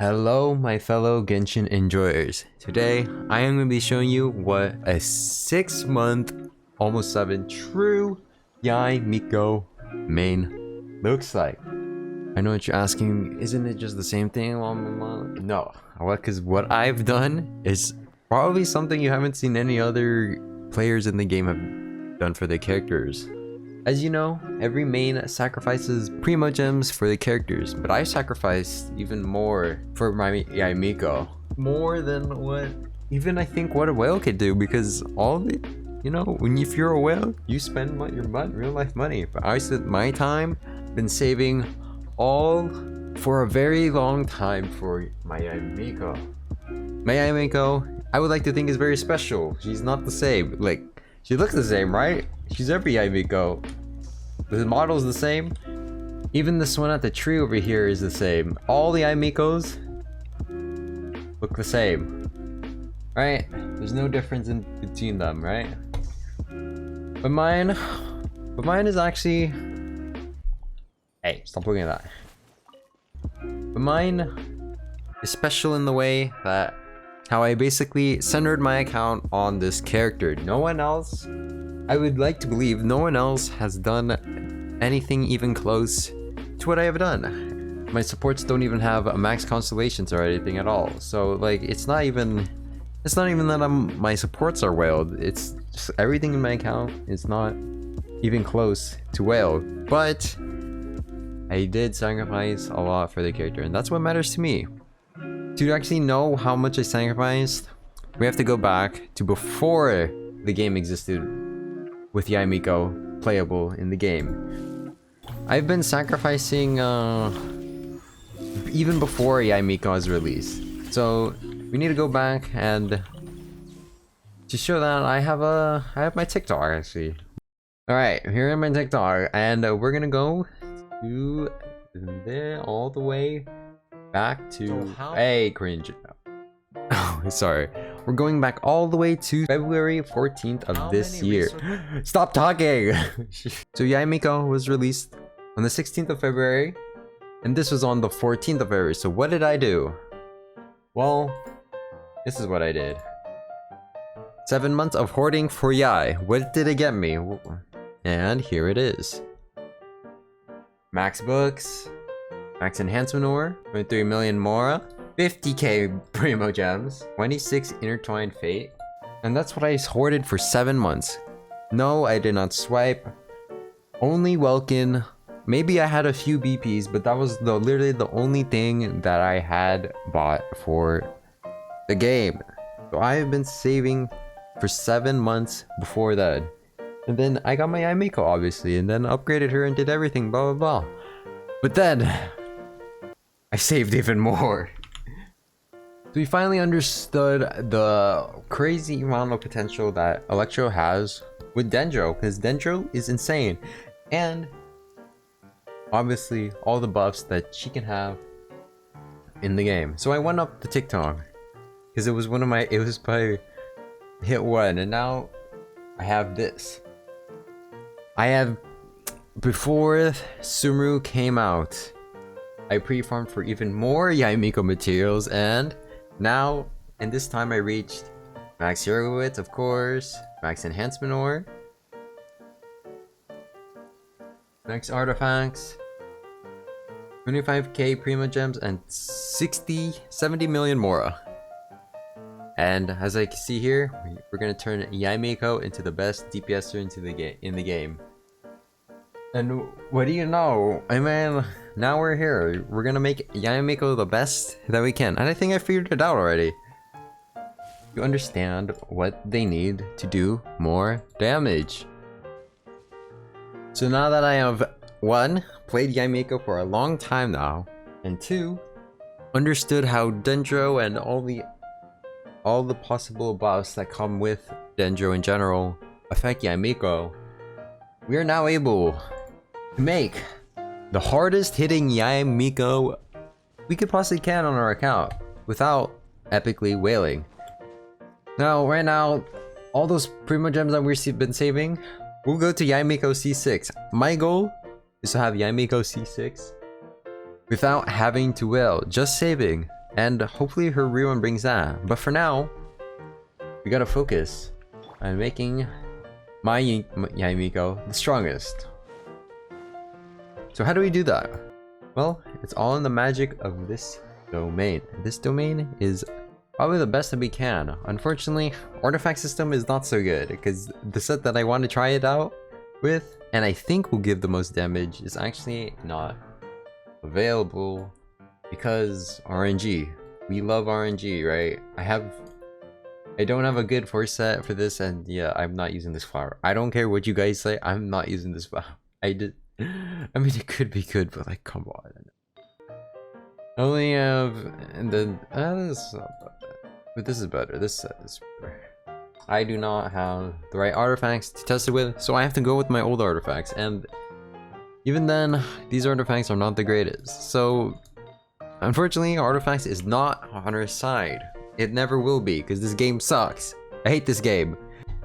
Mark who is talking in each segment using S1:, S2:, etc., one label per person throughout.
S1: Hello my fellow Genshin enjoyers. Today I am going to be showing you what a 6-month, almost 7, true Yae Miko main looks like. I know what you're asking, isn't it just the same thing? No, because what I've done is probably something you haven't seen any other players in the game have done for their characters. As you know, every main sacrifices primo gems for the characters, but I sacrificed even more for my Yae Miko. More than what even I think what a whale could do, because all of it, you know, if you're a whale, you spend your real life money. But I spent my time, been saving all for a very long time for my Yae Miko. My Yae Miko, I would like to think is very special. She's not the same. Like, she looks the same, right? She's every Yae Miko. The model's the same. Even this one at the tree over here is the same. All the Yae Mikos look the same, right? There's no difference in between them, right? But mine is actually. Hey, stop looking at that. But mine is special in the way that how I basically centered my account on this character. No one else, I would like to believe, no one else has done anything even close to what I have done. My supports don't even have max constellations or anything at all. So like, it's not even that my supports are whaled. It's just everything in my account is not even close to whaled. But I did sacrifice a lot for the character, and that's what matters to me. To actually know how much I sacrificed, we have to go back to before the game existed with Yae Miko playable in the game. I've been sacrificing even before Yae Miko was released. So we need to go back, and to show that I have my TikTok actually. Alright, here in my TikTok, and we're gonna go to there all the way back to hey cringe. Oh, sorry. We're going back all the way to February 14th of this year. Stop talking! So Yae Miko was released on the 16th of February, and this was on the 14th of February. So what did I do? Well, this is what I did. 7 months of hoarding for Yae. What did it get me? And here it is. Max books, max enhancement ore, 23 million Mora, 50k primo gems, 26 intertwined fate, and that's what I hoarded for 7 months. No, I did not swipe. Only Welkin. Maybe I had a few BPs, but that was literally the only thing that I had bought for the game. So I have been saving for 7 months before that. And then I got my Yae Miko, obviously, and then upgraded her and did everything, blah blah blah. But then I saved even more. So we finally understood the crazy amount of potential that Electro has with Dendro, because Dendro is insane, and obviously all the buffs that she can have in the game. So I went up to TikTok because it was probably hit 1, and now I have this. I have, before Sumru came out, I pre-farmed for even more Yae Miko materials, and now, and this time I reached max Yergowitz, of course, max enhancement ore, max artifacts, 25k primo gems, and 70 million Mora. And as I can see here, we're gonna turn Yae Miko into the best DPSer in the game. And what do you know? I mean, now we're here. We're gonna make Yae Miko the best that we can. And I think I figured it out already. You understand what they need to do more damage. So now that I have 1, played Yae Miko for a long time now, and 2, understood how Dendro and all the possible buffs that come with Dendro in general affect Yae Miko, we are now able to make the hardest hitting Yae Miko we could possibly can on our account without epically wailing. Now, right now, all those primo gems that we've been saving, we'll go to Yae Miko C6. My goal is to have Yae Miko C6 without having to wail, just saving and hopefully her real one brings that. But for now, we gotta focus on making my Yae Miko the strongest. So how do we do that? Well, it's all in the magic of this domain. This domain is probably the best that we can. Unfortunately, artifact system is not so good because the set that I want to try it out with, and I think will give the most damage, is actually not available because RNG. We love RNG, right? I don't have a good force set for this, and yeah, I'm not using this flower. I don't care what you guys say, I'm not using this flower. I mean, it could be good, but like, come on. I only have, and then this is not bad. But this is better. This set is better. I do not have the right artifacts to test it with, so I have to go with my old artifacts, and even then, these artifacts are not the greatest. So, unfortunately, artifacts is not on our side. It never will be, because this game sucks. I hate this game.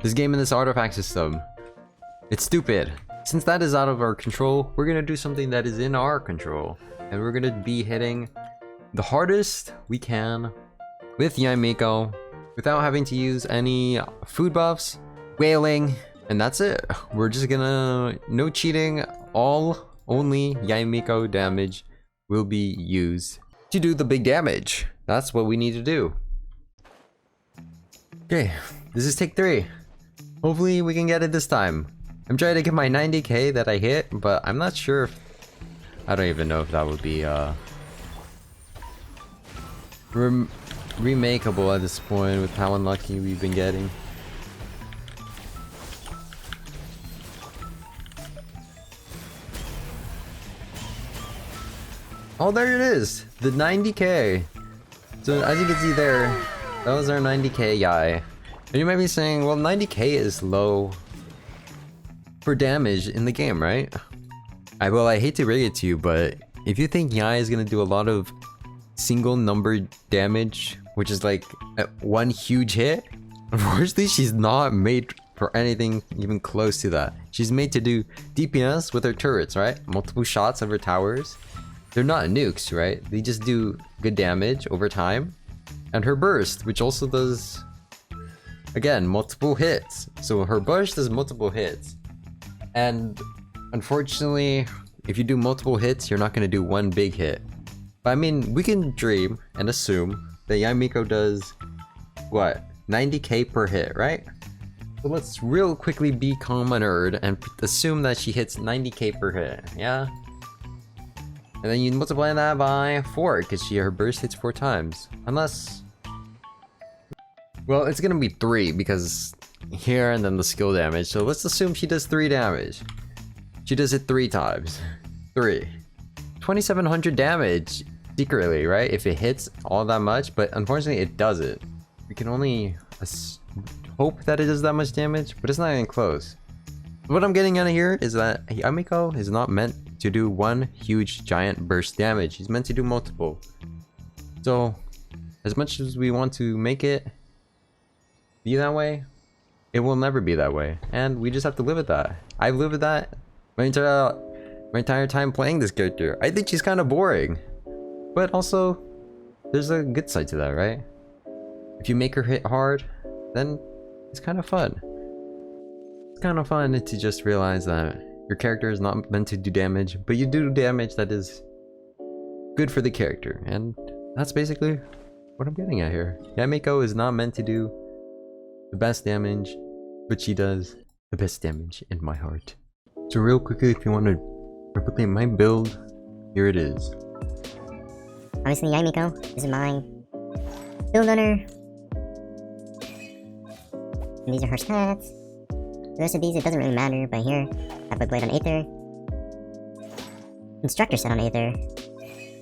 S1: This game and this artifact system. It's stupid. Since that is out of our control, we're gonna do something that is in our control, and we're gonna be hitting the hardest we can with Yae Miko without having to use any food buffs, wailing, and that's it. We're just gonna, no cheating, only Yae Miko damage will be used to do the big damage. That's what we need to do. Okay, this is take 3. Hopefully we can get it this time. I'm trying to get my 90k that I hit, but I'm not sure if, I don't even know if that would be remakeable at this point with how unlucky we've been getting. Oh, there it is! The 90k! So as you can see there, that was our 90k Yae. And you might be saying, well, 90k is low for damage in the game, right? I hate to break it to you, but if you think Yae is gonna do a lot of single number damage, which is like one huge hit, unfortunately she's not made for anything even close to that. She's made to do DPS with her turrets, right? Multiple shots of her towers. They're not nukes, right? They just do good damage over time. And her burst, which also does, again, multiple hits. So her burst does multiple hits. And unfortunately, if you do multiple hits, you're not going to do one big hit. But I mean, we can dream and assume that Yae Miko does, what, 90k per hit, right? So let's real quickly become a nerd and assume that she hits 90k per hit, yeah? And then you multiply that by 4, because her burst hits 4 times. Unless, well, it's gonna be 3, because here and then the skill damage. So let's assume she does 3 damage. She does it 3 times. 3. 2700 damage secretly, right? If it hits all that much, but unfortunately it doesn't. We can only hope that it does that much damage, but it's not even close. What I'm getting out of here is that Yae Miko is not meant to do one huge giant burst damage. He's meant to do multiple. So as much as we want to make it be that way, it will never be that way, and we just have to live with that. I've lived with that my entire time playing this character. I think she's kind of boring, but also there's a good side to that, right? If you make her hit hard, then it's kind of fun. It's kind of fun to just realize that your character is not meant to do damage, but you do damage that is good for the character, and that's basically what I'm getting at here. Yae Miko is not meant to do the best damage, but she does the best damage in my heart. So real quickly, if you want to replicate my build, here it is.
S2: Obviously, Yae Miko, this is my build owner. And these are her stats. The rest of these, it doesn't really matter, but here, I have a blade on Aether. Instructor set on Aether.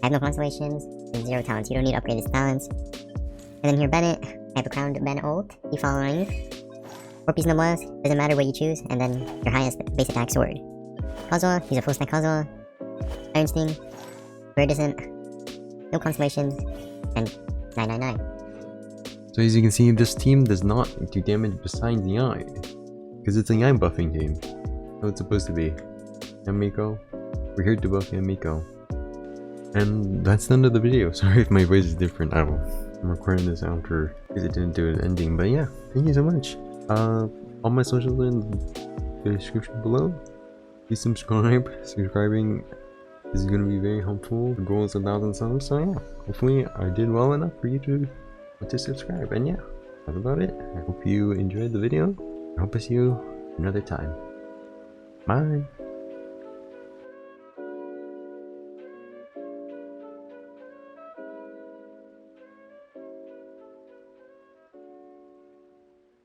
S2: I have no constellations, and 0 talents. You don't need to upgrade his talents. And then here, Bennett. I have a crowned Ben ult, the following. 4-piece noblesse, doesn't matter what you choose, and then your highest base attack sword. Kazuha, he's a full stack Kazuha. Iron Sting, very decent. No constellations, and 999.
S1: So as you can see, this team does not do damage besides Yae, because it's a Yae buffing team. That's what it's supposed to be. Yae Miko, we're here to buff Yae Miko. And that's the end of the video. Sorry if my voice is different. I'm recording this after because it didn't do an ending. But yeah, thank you so much. All my socials are in the description below. Please subscribe. Subscribing is going to be very helpful. The goal is 1,000 subs. So yeah, hopefully I did well enough for you to subscribe. And yeah, that's about it. I hope you enjoyed the video. I hope to see you another time. Bye.